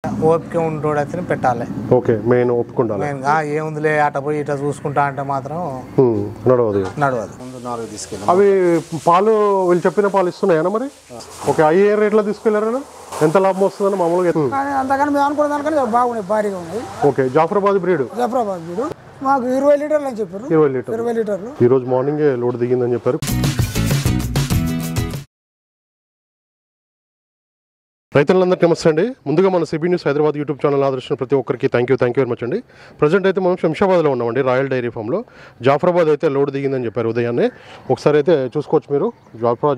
ఓపిక ఉండోడు అయితే పెట్టాలి. ఓకే, మెయిన్ ఒప్పుకుంటాను. ఏముందిలే అట పోయి ఇట చూసుకుంటా అంటే మాత్రం నడవదు. ముందు 4 తీసుకెళ్ళి అవి పాలు వీళ్ళు చెప్పిన పాలు ఇస్తున్నాయా మరి? ఓకే, అవి ఏ రేట్లో తీసుకెళ్లారా? ఎంత లాభం వస్తుందని మామూలుగా? అంతకని మేము అనుకున్న దానికన్నా బాగున్నాయి, భారీగా ఉన్నాయి. Okay, Jafarabad breed. Jafarabad breed మాకు 20 లీటర్లు అని చెప్పారు. 20 లీటర్లు ఈ రోజు మార్నింగ్ లోడ్ దిగిందని చెప్పారు. రైతులందరికీ నమస్తే అండి. ముందుగా మన CB news Hyderabad YouTube channel ఆదర్శించిన ప్రతి ఒక్కరికి థ్యాంక్ యూ వెరీ మచ్ అండి. ప్రజెంట్ అయితే మనం శంషాబాద్లో ఉన్నామండి, రాయల్ డైరీ ఫామ్లో. జాఫరాబాద్ అయితే లోడ్ దిగిందని చెప్పారు ఉదయాన్నే. ఒకసారి అయితే చూసుకోవచ్చు మీరు.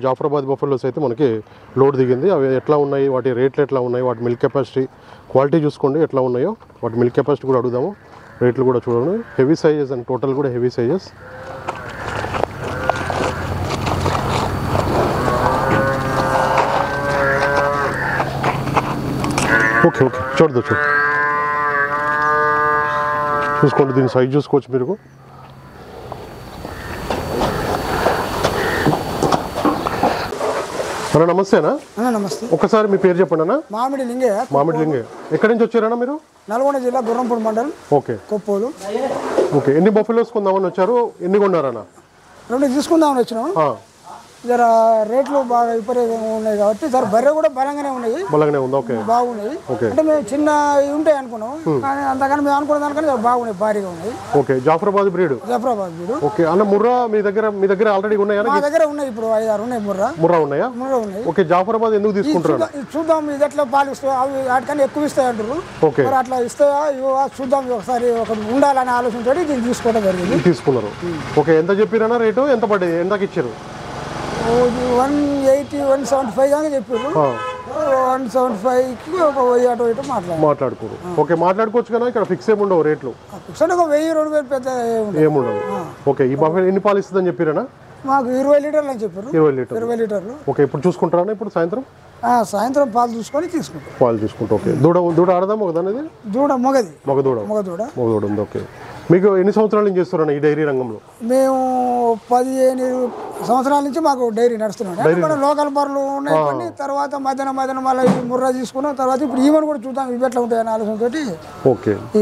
జాఫరాబాద్ బఫెలోస్ అయితే మనకి లోడ్ దిగింది. అవి ఎట్లా ఉన్నాయి, వాటి రేట్లు ఎట్లా ఉన్నాయి, వాటి మిల్క్ కెపాసిటీ క్వాలిటీ చూసుకోండి ఎట్లా ఉన్నాయో. వాటి మిల్క్ కెపాసిటీ కూడా అడుగుదాము, రేట్లు కూడా చూడండి. హెవీ సైజెస్ అండ్ టోటల్ కూడా హెవీ సైజెస్. ఓకే ఓకే, చూడదు చూసుకోండి, దీని సైజ్ చూసుకోవచ్చు మీరు. అన్న నమస్తేనా? నమస్తే. ఒకసారి మీ పేరు చెప్పండి అన్న. మామిడి లింగే. మామిడి లింగే. ఎక్కడి నుంచి వచ్చారన్నా మీరు? నల్గొండ జిల్లా గుర్రంపూడి మండలం. ఓకే, కొప్పోలు. ఓకే, ఎన్ని బఫెలోస్ కొందామని వచ్చారు? ఎన్ని కొన్నారన్న? 2 తీసుకుందామని వచ్చినాం. జర రేట్లు బాగా విపరీతంగా ఉన్నాయి కాబట్టి జర బర్రె కూడా బలంగానే ఉన్నాయి. బలంగానే ఉంది. ఓకే, బాగున్నాయి. అంటే మేము చిన్న ఉంటాయి అనుకున్నాం, కానీ అంతకన్నా మేము అనుకున్న దానికన్నా బాగున్నాయి, భారీగా ఉన్నాయి. Okay, Jafarabad breed. Jafarabad breed. Okay అన్న, ముర్రా మీ దగ్గర ఆల్రెడీ ఉన్నాయా? మా దగ్గర ఉన్నాయి, ఇప్పుడు 5-6 ఉన్నాయి. ముర్రా ఉన్నాయా? ముర్రా ఉన్నాయి. ఓకే, జాఫరాబాద్ ఎందుకు తీసుకుంటారు? చూద్దాం ఇది ఎట్లా పాలు ఇస్తాయి, అవి వాటికన్నా ఎక్కువ ఇస్తాయి అంటారు. ఓకే, మరి అట్లా ఇస్తాయా చూద్దాం, ఒకసారి ఒకటి ఉండాలనే ఆలోచనతో దీన్ని తీసుకోవడం జరిగింది. తీసుకున్నారు. ఓకే, ఎంత చెప్పారన్నా రేటు? ఎంత పడ్డది? ఎంతకి ఇచ్చారు? 180, 175 దాకా చెప్పారు. 175కి ఒక 1000 అటు ఇటు మాట్లాడుకోరు. ఓకే, మాట్లాడుకోవచ్చు కదా, ఇక్కడ ఫిక్స్ ఏమి ఉండవు రేట్లు. ఒక 1000-2000 పెద్ద ఏముండవు. ఓకే, ఈ బఫెలో ఎన్ని పాలు ఇస్తుందని చెప్పారనా? మాకు 20 లీటర్లు అని చెప్పారు. 20 లీటర్లు. ఓకే, ఇప్పుడు చూసుకుంటారా? ఇప్పుడు సాయంత్రం పాలు చూసుకొని తీసుకుంటాం. పాలు చూసుకుంటాం. ఓకే, దూడ ఆడదా మొగదనేది? దూడ మొగది. మొగదూడ ఉంది. ఓకే, మీకు ఎన్ని సంవత్సరాల నుంచి చేస్తున్నాను ఈ డైరీ రంగంలో? మేము 15 సంవత్సరాల నుంచి మాకు డైరీ నడుస్తున్నాం. లోకల్ బర్రెలు ఉన్నాయి కొన్ని, తర్వాత మధ్యాహ్నం మళ్ళీ ముర్రా తీసుకున్నాం. తర్వాత ఇప్పుడు ఈవెన్ కూడా చూద్దాం ఇవి ఎట్లా ఉంటాయని ఆలోచనతోటి ఓకే ఈ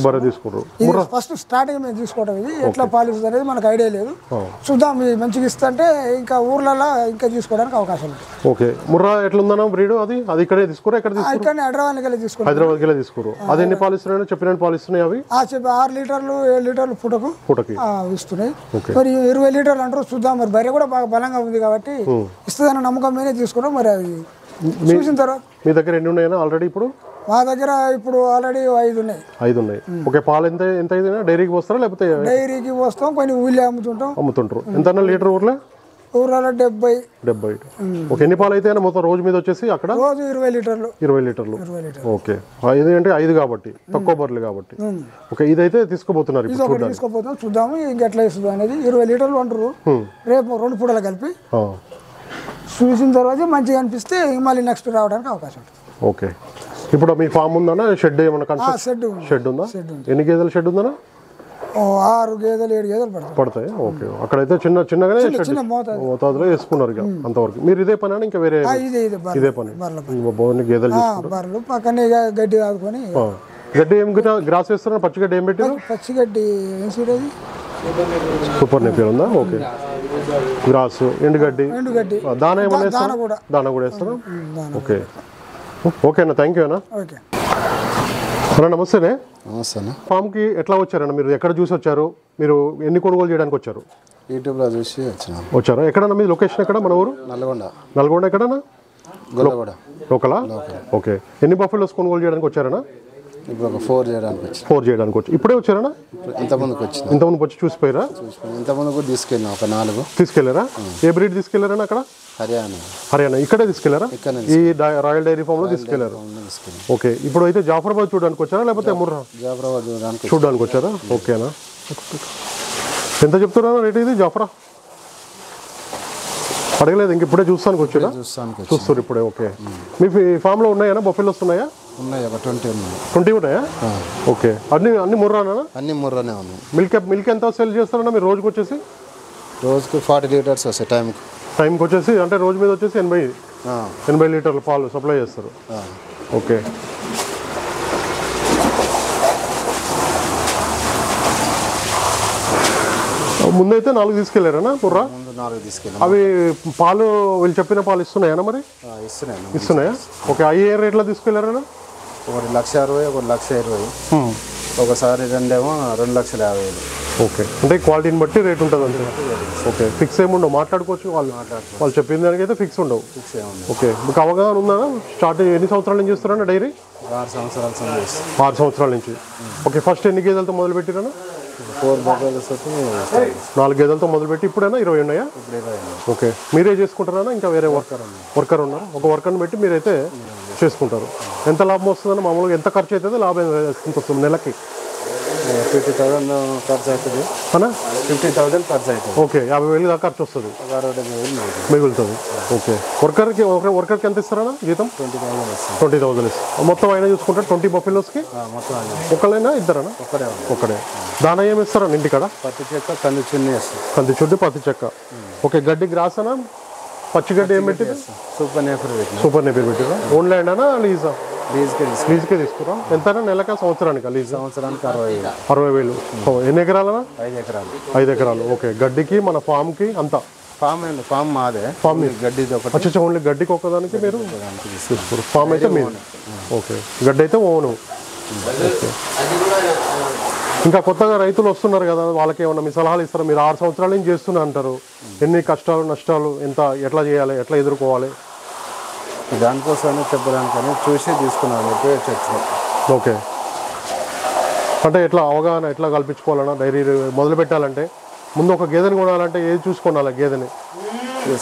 బర్రెలు తీసుకున్నారు. ఫస్ట్ స్టార్టింగ్ మేము తీసుకోవడం, ఇది ఎట్లా పాలిస్తుంది అనేది మనకు ఐడియా లేదు. చూద్దాం ఇది మంచిగా ఇస్తుంటే ఇంకా ఊర్లలో ఇంకా తీసుకోవడానికి అవకాశం ఉంది. ఓకే, ముర్రా ఎట్లుందన్నా బ్రీడ్? అది ఇక్కడే తీసుకోరు? ఎక్కడ తీసుకున్నారు? హైదరాబాద్కి తీసుకోరు. అది ఎన్ని పాలు ఇస్తున్నాయో చెప్పిన పాలు ఇస్తున్నాయి అవి? 6 లీటర్లు 7 లీటర్లు పుటకి ఇస్తున్నాయి. మరి 20 లీటర్లు అంటారు. చూద్దాం, మరి బర్రె కూడా బాగా బలంగా ఉంది కాబట్టి ఇస్తుందన్న నమ్మకం మీదే తీసుకున్నాం. మరి అది చూసిన తర్వాత మీ దగ్గర ఎన్ని ఉన్నాయన్నా ఆల్రెడీ? ఇప్పుడు మా దగ్గర ఇప్పుడు ఆల్రెడీ 5 ఉన్నాయి. ఓకే, పాలు ఎంత డైరీకి పోస్తారా లేకపోతే? డైరీకి పోస్తాం, కొన్ని ఊళ్ళో అమ్ముతుంటారు. ఎంత లీటర్ ఊర్లో? 70. ఓకే, ఎన్ని పాలు అయితే మొత్తం రోజు మీద వచ్చేసి అక్కడ? రోజు 20 లీటర్లు. ఓకే, ఇది అంటే 5 కాబట్టి తక్కువ బర్రెలు కాబట్టి. ఓకే, ఇదైతే తీసుకోబోతున్నారు. తీసుకోబోతున్నాం, చూద్దాము ఇంకెట్లా ఇస్తుంది అనేది. 20 లీటర్లు అంటారు. రేపు 2 పూటలు కలిపి చూసిన తర్వాత మంచిగా అనిపిస్తే మళ్ళీ నెక్స్ట్ రావడానికి అవకాశం ఉంటుంది. ఓకే, ఇప్పుడు మీ ఫామ్ ఉందన్నా? షెడ్ ఏమన్నా? షెడ్ ఉందా? ఎన్ని గేదెల షెడ్ ఉందన్నా? 6 గేదెలు 7 గేదెలు పడతాయి. ఓకే, అక్కడైతే చిన్నగానే మోతాదులో వేసుకున్నారు అంతవరకు. మీరు ఇదే పని ఇంకా వేరే? ఇదే పని. గేదెలు బర్రెలు పక్కనే గడ్డి ఆదుకొని. గడ్డి ఏం గ్రాస్ వేస్తున్నారు? పచ్చిగడ్డి ఏం పెట్టారు? పచ్చిగడ్డి సూపర్ నేపియర్ ఉందా? ఓకే, గ్రాస్ ఎండుగడ్డి దాన ఏమన్నా దాన కూడా వేస్తారా? ఓకే ఓకేనా, థ్యాంక్ యూ అన్న. అన్న నమస్తేనే. ఫామ్ కి ఎట్లా వచ్చారన్న మీరు? ఎక్కడ చూసి వచ్చారు? మీరు ఎన్ని కొనుగోలు చేయడానికి వచ్చారు? యూట్యూబ్లో చూసి వచ్చారా? ఎక్కడన్నా మీ లొకేషన్ ఎక్కడ? మన ఊరు నల్గొండ. ఎక్కడన్నా? లోకలా? ఓకే, ఎన్ని బఫెలోస్ కొనుగోలు చేయడానికి వచ్చారన్నా? ఇప్పుడు 4 చేయడానికి వచ్చి ఇప్పుడే వచ్చారన్నా? ఇంతకుముందు వచ్చి చూసిపోయారా? ఇంతకుముందు కూడా తీసుకెళ్ళినా, ఒక 4 తీసుకెళ్లారా? ఏ బ్రీడ్ తీసుకెళ్లారన్నా అక్కడ? హర్యానా. ఇక్కడే తీసుకెళ్లారా? ఈ రాయల్ డైరీ ఫామ్ లో తీసుకెళ్లారు. ఓకే, ఇప్పుడు అయితే జాఫరాబాద్ చూడడానికి వచ్చారా లేకపోతే ముర్రా చూడడానికి వచ్చారా? ఓకేనా, ఎంత చెప్తున్నారా రేట్? ఇది జాఫరా అడగలేదు ఇంక, ఇప్పుడే చూస్తానికి వచ్చారా? చూస్తారు ఇప్పుడే. ఓకే, మీ ఫామ్ లో ఉన్నాయా బఫెలోస్? ఉన్నాయా? 20 ఉన్నాయా? ఓకే, అన్ని ముర్రానా? అన్ని ముర్రానే ఉన్నాయి. మిల్క్ ఎంత సేల్ చేస్తారన్నా మీరు రోజుకి వచ్చేసి? రోజుకి 40 లీటర్స్ వస్తాయి. టైంకి వచ్చేసి అంటే రోజు మీద వచ్చేసి 80 లీటర్ల పాలు సప్లై చేస్తారు. ఓకే, ముందైతే 4 తీసుకెళ్లారనా ముర్రా? ముందు 4 తీసుకెళ్ళాం. అవి పాలు వీళ్ళు చెప్పిన పాలు ఇస్తున్నాయా మరి? ఇస్తున్నాను. ఇస్తున్నాయా? ఓకే. అవి ఏ రేట్లో తీసుకెళ్లారనా? ఒకటి 1,60,000, ఒకటి 1,20,000, ఒకసారి రెండేమో 2,50,000. ఓకే. అంటే క్వాలిటీని బట్టి రేట్ ఉంటుంది అంతే. ఓకే. ఫిక్స్ ఏమి ఉండవు, మాట్లాడుకోవచ్చు. వాళ్ళు చెప్పిన దానికైతే ఫిక్స్ ఉండవు. ఓకే. మీకు అవగాహన ఉందా? స్టార్ట్ ఎన్ని సంవత్సరాల నుంచి చేస్తారన్నా డైరీ? 6 సంవత్సరాల నుంచి. 6 సంవత్సరాల నుంచి. ఓకే. ఫస్ట్ ఎన్ని గేదెలతో మొదలు పెట్టిరన్నా? 4 బఫెలోస్, 4 గేదెలతో మొదలుపెట్టి ఇప్పుడైనా 20 ఉన్నాయా? ఓకే. మీరే చేసుకుంటారా? ఇంకా వేరే వర్కర్ ఉన్నారు? ఒక వర్కర్ని పెట్టి మీరైతే చేసుకుంటారు. ఎంత లాభం వస్తుందని మామూలుగా ఎంత ఖర్చు అవుతుంది, లాభం ఎంత వస్తుంది నెలకి? 50,000 ఖర్చు అవుతుంది అన్నా. 50,000 ఖర్చు అవుతుంది. ఓకే. 50,000 దాకా ఖర్చు వస్తుంది, 60,000 మిగులుతుంది. ఓకే. వర్కర్కి ఎంత ఇస్తారన్నా జీతం? 20,000 వస్తుంది. 20,000 ఇస్తారు. మొత్తం ఆయన చూసుకుంటారు 20 బఫెలోస్కి? మొత్తం ఒకళ్ళైనా ఇద్దరనా? ఒకడే. దానా ఏమి ఇస్తారన్నా ఇంటికాడ? పత్తి చెక్క, కంది చున్నీ వేస్తాం. కంది చుడ్డి, పత్తి చెక్క. ఓకే. గడ్డి గ్రాసనా? పచ్చిగడ్డి ఏం పెట్టింది? సూపర్ నేపర్ పెట్టిన. సూపర్ నేపర్ పెట్టిరా? ఓన్ ల్యాండ్ అనా లీజా? లీజ్కే తీసుకురా. ఎంతైనా నెలక సంవత్సరానికి? లీజ్ సంవత్సరానికి 60,000. 60,000. ఎన్ని ఎకరాలనా? 5 ఎకరాలు. 5 ఎకరాలు. ఓకే. గడ్డికి మన ఫామ్కి అంతా? ఫామ్ మాదే. ఫామ్ గడ్డి ఒకటి. వచ్చి ఓన్లీ గడ్డికి ఒక్కదానికి మీరు తీసుకోరు? ఫామ్ అయితే మీరు. ఓకే. గడ్డి అయితే ఓను. ఓకే. ఇంకా కొత్తగా రైతులు వస్తున్నారు కదా, వాళ్ళకి ఏమన్నా మీ సలహాలు ఇస్తారా? మీరు 6 సంవత్సరాల నుంచి చేస్తున్నా అంటారు. ఎన్ని కష్టాలు నష్టాలు, ఎట్లా చేయాలి, ఎట్లా ఎదుర్కోవాలి? దానికోసమే చెప్పడానికని చూసి తీసుకున్నాను చెప్పి. ఓకే. అంటే ఎట్లా అవగాహన ఎట్లా కల్పించుకోవాలన్నా డైరీ మొదలు పెట్టాలంటే ముందు ఒక గేదెని కొనాలంటే ఏది చూసుకోవాలి? గేదెని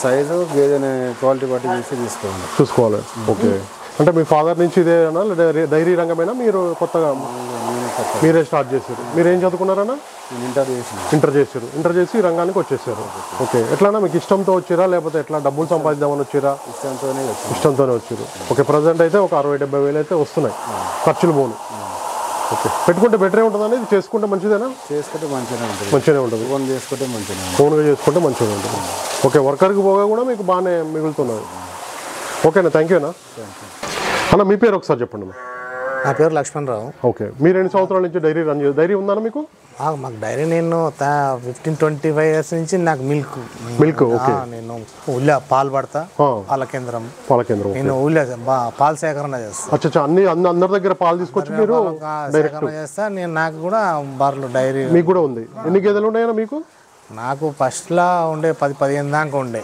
సైజు, గేదెని క్వాలిటీ బట్టి చూసుకోవాలి. ఓకే. అంటే మీ ఫాదర్ నుంచి ఇదేనా డైరీ రంగమైనా మీరు కొత్తగా మీరే స్టార్ట్ చేశారు? మీరు ఏం చదువుకున్నారన్నా? ఇంటర్ చేసి ఈ రంగానికి వచ్చేసారు. ఓకే. ఎట్లా మీకు ఇష్టంతో వచ్చిరా లేకపోతే ఎట్లా డబ్బులు సంపాదిద్దామని వచ్చిరా? ఇష్టంతోనే వచ్చారు. ఓకే. ప్రజెంట్ అయితే ఒక 60,000-70,000 అయితే వస్తున్నాయి ఖర్చులు పోను. ఓకే. పెట్టుకుంటే బెటరే ఉంటుంది అనేది, చేసుకుంటే మంచిదేనా? చేసుకుంటే మంచిగానే ఉంటుంది. ఓన్గా చేసుకుంటే మంచిగా ఉంటుంది. ఓకే. వర్కర్కి పోగా కూడా మీకు బాగానే మిగులుతున్నది. ఓకేనా? థ్యాంక్ యూ అన్న. అన్న మీ పేరు ఒకసారి చెప్పండి. నా పేరు లక్ష్మణరావు. ఓకే. మీరు ఎన్ని సంవత్సరాల నుంచి డైరీ ఉందా మీకు? మాకు డైరీ నేను 15-25 ఇయర్స్ నుంచి నాకు మిల్క్. ఓకే. నేను ఊళ్ళో పాలు పడతా, పాల కేంద్రం. నేను ఊళ్ళో పాలు సేకరణ చేస్తాను. అచ్చా. అందరి దగ్గర పాలు తీసుకొచ్చి మీరు సేకరణ చేస్తా. నాకు కూడా బర్రెలు డైరీ మీకు కూడా ఉంది. ఎన్ని గేదెలు ఉన్నాయన్నా మీకు? నాకు ఫస్ట్లో ఉండే 10-15 దాకా ఉండే.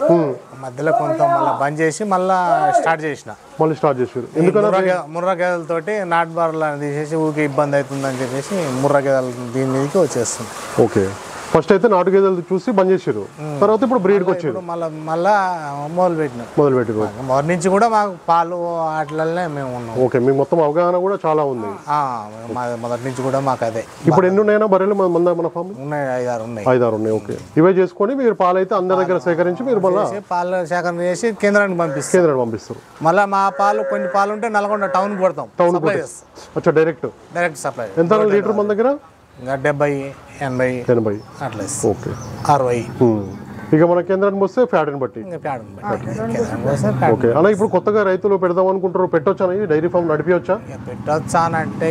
మధ్యలో కొంత మళ్ళీ బంద్ చేసి మళ్ళీ స్టార్ట్ చేశారు. ఎందుకంటే ముర్రా గేదెలతోటి నాటు బర్రెలు తీసేసి ఊరికి ఇబ్బంది అవుతుందని చెప్పేసి ముర్రా గేదెలు దీని మీదకి వచ్చేస్తుంది. ఓకే. ఫస్ట్ అయితే నాటు గేదెలు చూసి బంద్ చేశారు, తర్వాత ఇప్పుడు బ్రీడ్కి వచ్చారు. మళ్ళీ మొదలుపెట్టారు. మొదటి నుంచి కూడా మాకు పాలు వాటిలనే మేము ఉన్నాం. ఓకే. మీకు మొత్తం అవగాహన కూడా చాలా ఉంది. మొదటి నుంచి కూడా మాకు అదే. ఇప్పుడు ఎన్ని ఉన్నాయన్నా బర్రెలు మన ఫామ్? ఉన్నాయి, 5-6 ఉన్నాయి. 5-6 ఉన్నాయి. ఓకే. ఇవే చేసుకొని మీరు పాలు అయితే అందరి దగ్గర సేకరించి మీరు మళ్ళీ పాలు సేకరణ చేసి కేంద్రానికి పంపిస్తారు. మళ్ళీ మా పాలు కొన్ని పాలు ఉంటే నల్గొండ టౌన్ కొడతాం. అచ్చా. Direct supply. ఎంత లీటర్ మన దగ్గర? 70-80 అట్లా. ఓకే. 60. ఇక మన కేంద్రానికి వస్తే ఫ్యాట్ని బట్టి. ఓకే. అలా ఇప్పుడు కొత్తగా రైతులు పెడదాం అనుకుంటారు, పెట్టొచ్చా? డైరీ ఫామ్ నడిపించచ్చా? పెట్టొచ్చా అని అంటే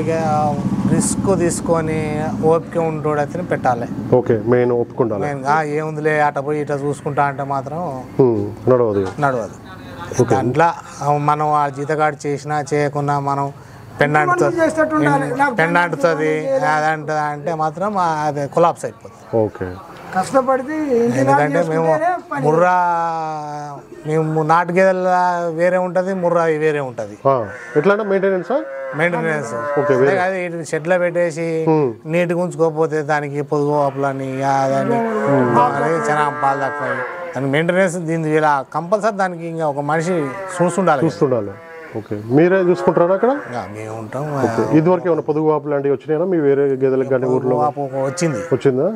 రిస్క్ తీసుకొని ఓపిక ఉంటోడు అయితే పెట్టాలి. ఓకే. మెయిన్ ఒప్పుకుంటాను. ఏముందిలే అట పోయి ఇట చూసుకుంటా అంటే మాత్రం నడవదు. దాంట్లో మనం ఆ జీతగాడు చేసినా చేయకున్నా మనం పెండంటుతుంది అంటే మాత్రం అది కొలాప్స్ అయిపోతుంది. ఓకే. కష్టపడితే ఎందుకంటే మేము నాటు గేదెల వేరే ఉంటుంది, ముర్రా వేరే ఉంటుంది. ఎట్లా మెయింటెనెన్స్ అది షెడ్లో పెట్టేసి నీట్గా ఉంచుకోకపోతే దానికి పొదుగు అప్పులని అదని చాలా పాలు తక్కువ. దానికి మెయింటెనెన్స్ దీనికి ఇలా కంపల్సరీ దానికి ఇంకా ఒక మనిషి చూస్తుండాలి. ఓకే. మీరే చూసుకుంటారా అక్కడ? మేము ఉంటాం. ఇదివరకు ఏమైనా పొదుగు వాపు లాంటివి వచ్చినాయా మీ వేరే గేదెలకు కానీ ఊర్లో? వచ్చిందా?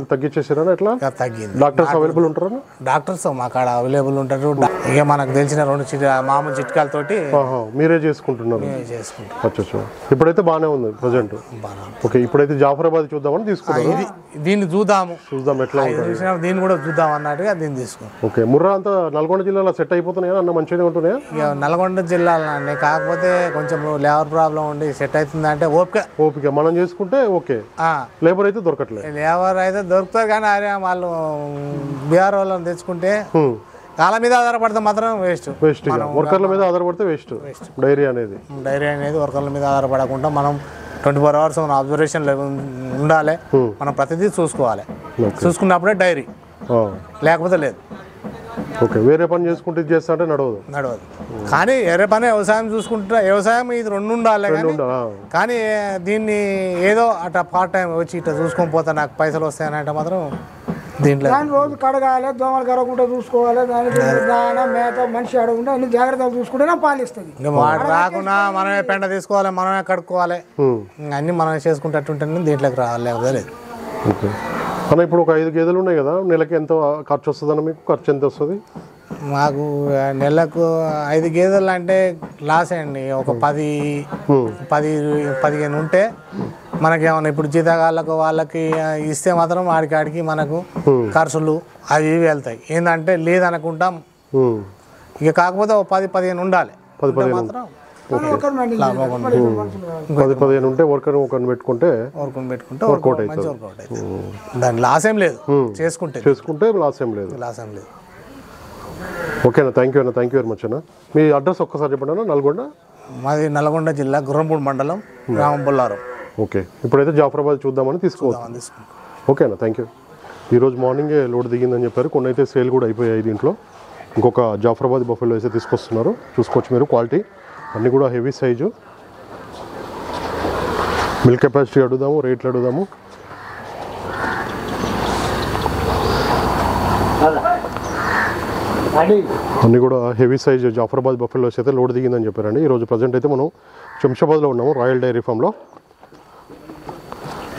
తగ్గించేసారా? ఎట్లా తగ్గింది. డాక్టర్స్ అవైలబుల్ ఉంటారా? డాక్టర్స్ మా కాడ అవైలబుల్ ఉంటారు. ఇక మనకు తెలిసిన 2 మామూలు చిట్కాలతోటి మీరే చేసుకుంటున్నారు. అచ్చా. ఇప్పుడైతే బాగానే ఉంది ప్రజెంట్. ఓకే. ఇప్పుడైతే జాఫరాబాద్ చూద్దామని తీసుకున్నాం. దీన్ని చూద్దాం ఎట్లా దీన్ని కూడా చూద్దాం అన్నట్టుగా దీన్ని తీసుకున్నాం. ఓకే. ముర్రా అంతా నల్గొండ జిల్లాలో సెట్ అయిపోతున్నాయా? అన్న మంచిగా ఉంటున్నాయా? నల్గొండ జిల్లాలో చేసుకోవాలండి. కాకపోతే కొంచెం లేబర్ ప్రాబ్లం ఉండి సెట్ అవుతుందంటే ఓపిక మనం చేసుకుంటే ఓకే. లేబర్ అయితే దొరకట్లేదు. లేబర్ అయితే దొరుకుతారు కానీ అరే వాళ్ళు బీఆర్ వాళ్ళని తెచ్చుకుంటే వాళ్ళ మీద ఆధారపడితే మాత్రం వేస్ట్. వర్కర్ల మీద ఆధారపడితే వేస్ట్. డైరీ అనేది వర్కర్ల మీద ఆధారపడకుండా మనం 24 hours మన అబ్జర్వేషన్ ఉండాలి. మనం ప్రతిదీ చూసుకోవాలి. చూసుకున్నప్పుడే డైరీ, లేకపోతే లేదు. ఓకే, వేరే పని చేసుకుంటే ఇది చేస్తా అంటే నడవదు. కానీ వేరే పని వ్యవసాయం చూసుకుంటే వ్యవసాయం ఇది రెండు ఉండాలి. కానీ దీన్ని ఏదో అట్లా పార్ట్ టైం వచ్చి ఇట్లా చూసుకొని పోతా నాకు పైసలు వస్తాయని అంటే మాత్రం దీంట్లో రోజు కడగాలి, దోమలు కరగకుండా చూసుకోవాలి, దానికి దాన మేత మనిషి అడగకుండా అన్ని జాగ్రత్తలు చూసుకుంటేనే పాలిస్తుంది. వాడు రాకుండా మనమే పెండ తీసుకోవాలి, మనమే కడుక్కోవాలి, అన్ని మనమే చేసుకుంటట్టుంటే దీంట్లోకి రావాలి, లేకపోతే లేదు. ఓకే అన్న, ఇప్పుడు ఒక 5 గేదెలు ఉన్నాయి కదా, నెలకి ఎంత ఖర్చు వస్తుంది అన్న? మీకు ఖర్చు ఎంత వస్తుంది? మాకు నెలకు 5 గేదెలు అంటే లాస్ అండి. ఒక 10-15 ఉంటే మనకేమన్నా ఇప్పుడు జీతగాళ్ళకు వాళ్ళకి ఇస్తే మాత్రం ఆడికి మనకు ఖర్చులు అవి ఇవి వెళ్తాయి. ఏంటంటే లేదనుకుంటాం. ఇక కాకపోతే ఒక 10-15 ఉండాలి. 10-15 మాత్రం 10-15 ఉంటే ఒకరిని పెట్టుకుంటే వర్కౌట్ అవుతుంది. దాని లాస్ ఏం లేదు. చేసుకుంటే లాస్ ఏం లేదు. ఓకేనా, థ్యాంక్ యూ వెరీ మచ్ అన్న. మీ అడ్రస్ ఒక్కసారి చెప్పండి అన్న. నల్గొండ? మాది నల్గొండ జిల్లా గుర్రంపూడి మండలం, గ్రామం బొల్లారం. ఓకే, ఇప్పుడైతే జాఫరాబాద్ చూద్దామని తీసుకోవచ్చు. ఓకే అన్న, థ్యాంక్ యూ. ఈరోజు మార్నింగే లోడ్ దిగిందని చెప్పారు. కొన్ని అయితే సేల్ కూడా అయిపోయాయి. దీంట్లో ఇంకొక జాఫరాబాద్ బఫెలో అయితే తీసుకొస్తున్నారు. చూసుకోవచ్చు మీరు. క్వాలిటీ అన్నీ కూడా హెవీ సైజు. మిల్క్ కెపాసిటీ అడుగుదాము, రేట్లు అడుగుదాము. అన్నీ కూడా హెవీ సైజ్ జాఫరాబాద్ బఫెలోస్ అయితే లోడ్ దిగిందని చెప్పారండి. ఈరోజు ప్రజెంట్ అయితే మనం శంషాబాద్లో ఉన్నాము, రాయల్ డైరీ ఫామ్లో.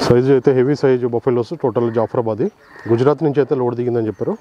సైజు అయితే heavy size buffaloes total Jafarabad. Gujarat నుంచి అయితే లోడ్ దిగిందని చెప్పారు.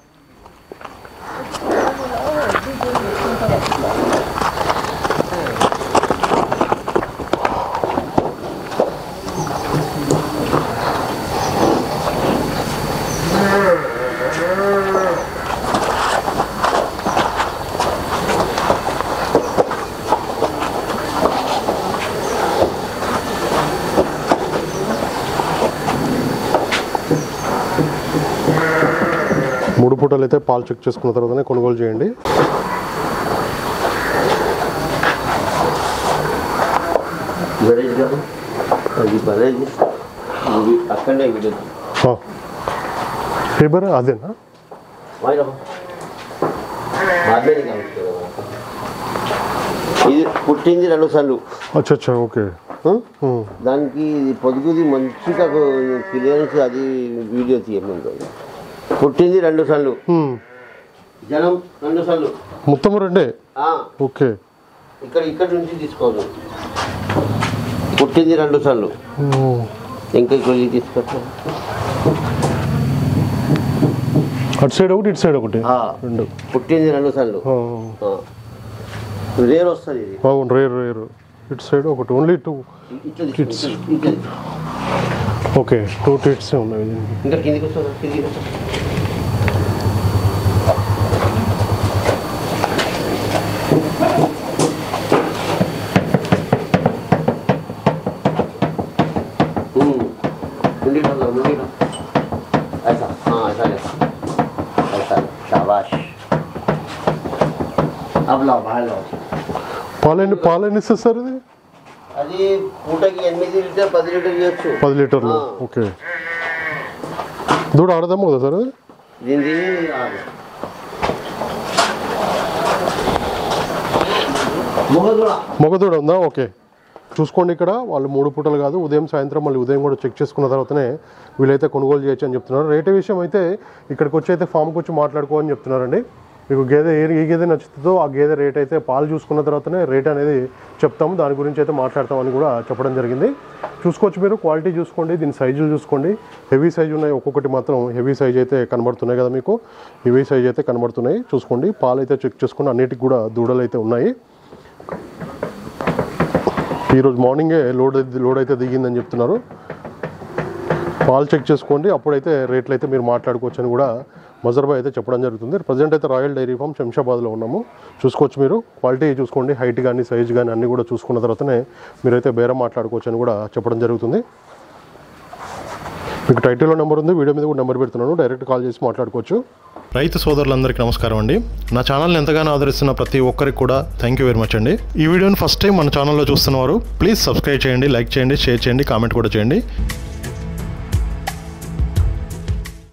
పూటలు అయితే పాలు చెక్ చేసుకున్న తర్వాతనే కొనుగోలు చేయండి. ఫీబర్ అదేనా? ఇది పుట్టింది 2 సార్లు. అచ్చా, ఓకే. దానికి పొదుగుది మంచిగా క్లియరెన్స్, అది వీడియో తీయమంది. పుట్టింది 2 సార్లు, జనం 2 సార్లు, మొత్తం 2. ఓకే, ఇక్కడ నుంచి తీసుకోవాలి. పుట్టింది 2 సార్లు, ఇంకా ఇక్కడ తీసుకోవచ్చు. అటు సైడ్ ఒకటి, ఇటు సైడ్ ఒకటి, 2. పుట్టింది 2 సార్లు. రేర్ వస్తుంది ఇది. అవును, రేర్. ఇటు సైడ్ ఒకటి, ఓన్లీ 2 టిట్స్. ఓకే, 2 టిట్స్ ఉన్నాయి. ఇంకా కిందికి వస్తుంది. పాలు ఇస్తుంది సార్ ఇది? అది పూటకి 8 లీటర్ 10 లీటర్ ఇవ్వచ్చు. 10 లీటర్లు. ఓకే, దూడ ఆడదాము కదా సార్? దీని మగదూడ ఉందా? ఓకే, చూసుకోండి. ఇక్కడ వాళ్ళు 3 పూటలు కాదు, ఉదయం సాయంత్రం మళ్ళీ ఉదయం కూడా చెక్ చేసుకున్న తర్వాతనే వీళ్ళైతే కొనుగోలు చేయొచ్చు అని చెప్తున్నారు. రేట్ విషయం అయితే ఇక్కడికి వచ్చి అయితే ఫామ్కి వచ్చి మాట్లాడుకోవని చెప్తున్నారండి. మీకు గేదె ఏ గేదె నచ్చుతుందో ఆ గేదె రేట్ అయితే పాలు చూసుకున్న తర్వాతనే రేట్ అనేది చెప్తాము. దాని గురించి అయితే మాట్లాడతామని కూడా చెప్పడం జరిగింది. చూసుకోవచ్చు మీరు. క్వాలిటీ చూసుకోండి, దీని సైజులు చూసుకోండి. హెవీ సైజు ఉన్నాయి. ఒక్కొక్కటి మాత్రం హెవీ సైజ్ అయితే కనబడుతున్నాయి కదా మీకు. హెవీ సైజ్ అయితే కనబడుతున్నాయి. చూసుకోండి. పాలు అయితే చెక్ చేసుకోండి. అన్నిటికి కూడా దూడలు అయితే ఉన్నాయి. ఈరోజు మార్నింగే లోడ్ అయితే దిగిందని చెప్తున్నారు. పాలు చెక్ చేసుకోండి, అప్పుడైతే రేట్లు అయితే మీరు మాట్లాడుకోవచ్చు అని కూడా మజర్ భాయ్ అయితే చెప్పడం జరుగుతుంది. ప్రజెంట్ అయితే రాయల్ డైరీ ఫామ్ శంషాబాద్లో ఉన్నాము. చూసుకోవచ్చు, మీరు క్వాలిటీ చూసుకోండి, హైట్ కానీ సైజ్ కానీ అన్నీ కూడా చూసుకున్న తర్వాతనే మీరైతే బేరం మాట్లాడుకోవచ్చు అని కూడా చెప్పడం జరుగుతుంది. మీకు టైటిల్లో నెంబర్ ఉంది, వీడియో మీద కూడా నెంబర్ పెడుతున్నాను, డైరెక్ట్ కాల్ చేసి మాట్లాడుకోవచ్చు. రైతు సోదరులందరికీ నమస్కారం అండి. నా ఛానల్ని ఎంతగానో ఆదరిస్తున్న ప్రతి ఒక్కరికి కూడా థ్యాంక్ యూ వెరీ మచ్ అండి. ఈ వీడియోని ఫస్ట్ టైం మన ఛానల్లో చూస్తున్నవారు ప్లీజ్ సబ్స్క్రైబ్ చేయండి, లైక్ చేయండి, షేర్ చేయండి, కామెంట్ కూడా చేయండి.